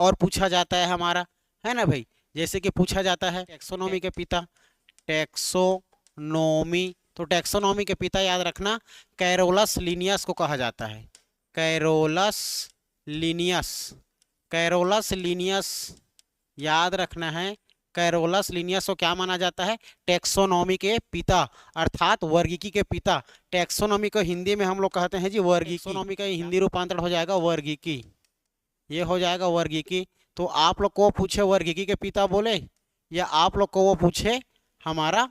और पूछा जाता है हमारा, है ना भाई। जैसे कि पूछा जाता है टैक्सोनॉमी के पिता, टैक्सोनॉमी, तो टैक्सोनॉमी के पिता याद रखना कैरोलस लिनियस को कहा जाता है। कैरोलस लिनियस, कैरोलस लिनियस याद रखना है। कैरोलस लिनियस को क्या माना जाता है? टैक्सोनॉमी के पिता, अर्थात वर्गीकी के पिता। टैक्सोनॉमी को हिंदी में हम लोग कहते हैं जी वर्गीकी। टैक्सोनॉमी का हिंदी रूपांतरण हो जाएगा वर्गीकी, ये हो जाएगा वर्गीकी। तो आप लोग को पूछे वर्गीकी के पिता बोले, या आप लोग को वो पूछे हमारा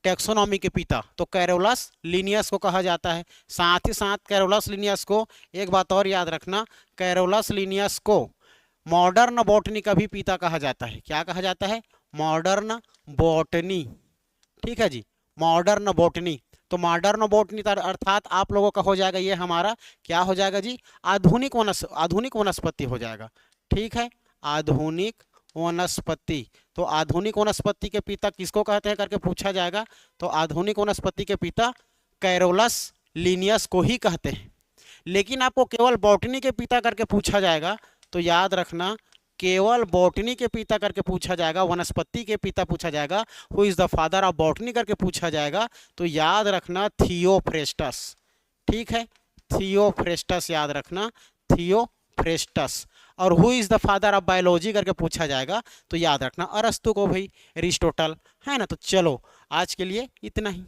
टैक्सोनॉमी के पिता, तो कैरोलस लिनियस को कहा जाता है। साथ ही साथ कैरोलस लिनियस को एक बात और याद रखना, कैरोलस लिनियस को मॉडर्न बॉटनी का भी पिता कहा जाता है। क्या कहा जाता है? Modern botany. ठीक है जी, मॉडर्न बॉटनी। तो मॉडर्न बॉटनी अर्थात आप लोगों का हो जाएगा ये हमारा क्या हो जाएगा जी? आधुनिक वनस्पति हो जाएगा। ठीक है, आधुनिक वनस्पति। तो आधुनिक वनस्पति के पिता किसको कहते हैं करके पूछा जाएगा, तो आधुनिक वनस्पति के पिता कैरोलस लिनियस को ही कहते हैं। लेकिन आपको केवल बॉटनी के पिता करके पूछा जाएगा तो याद रखना केवल बॉटनी के पिता करके पूछा जाएगा, वनस्पति के पिता पूछा जाएगा, who is the father of botany करके पूछा जाएगा तो याद रखना थियोफ्रेस्टस। ठीक है, थियोफ्रेस्टस याद रखना, थियोफ्रेस्टस। और who is the father of biology करके पूछा जाएगा तो याद रखना अरस्तु को भाई, एरिस्टोटल, है ना। तो चलो आज के लिए इतना ही।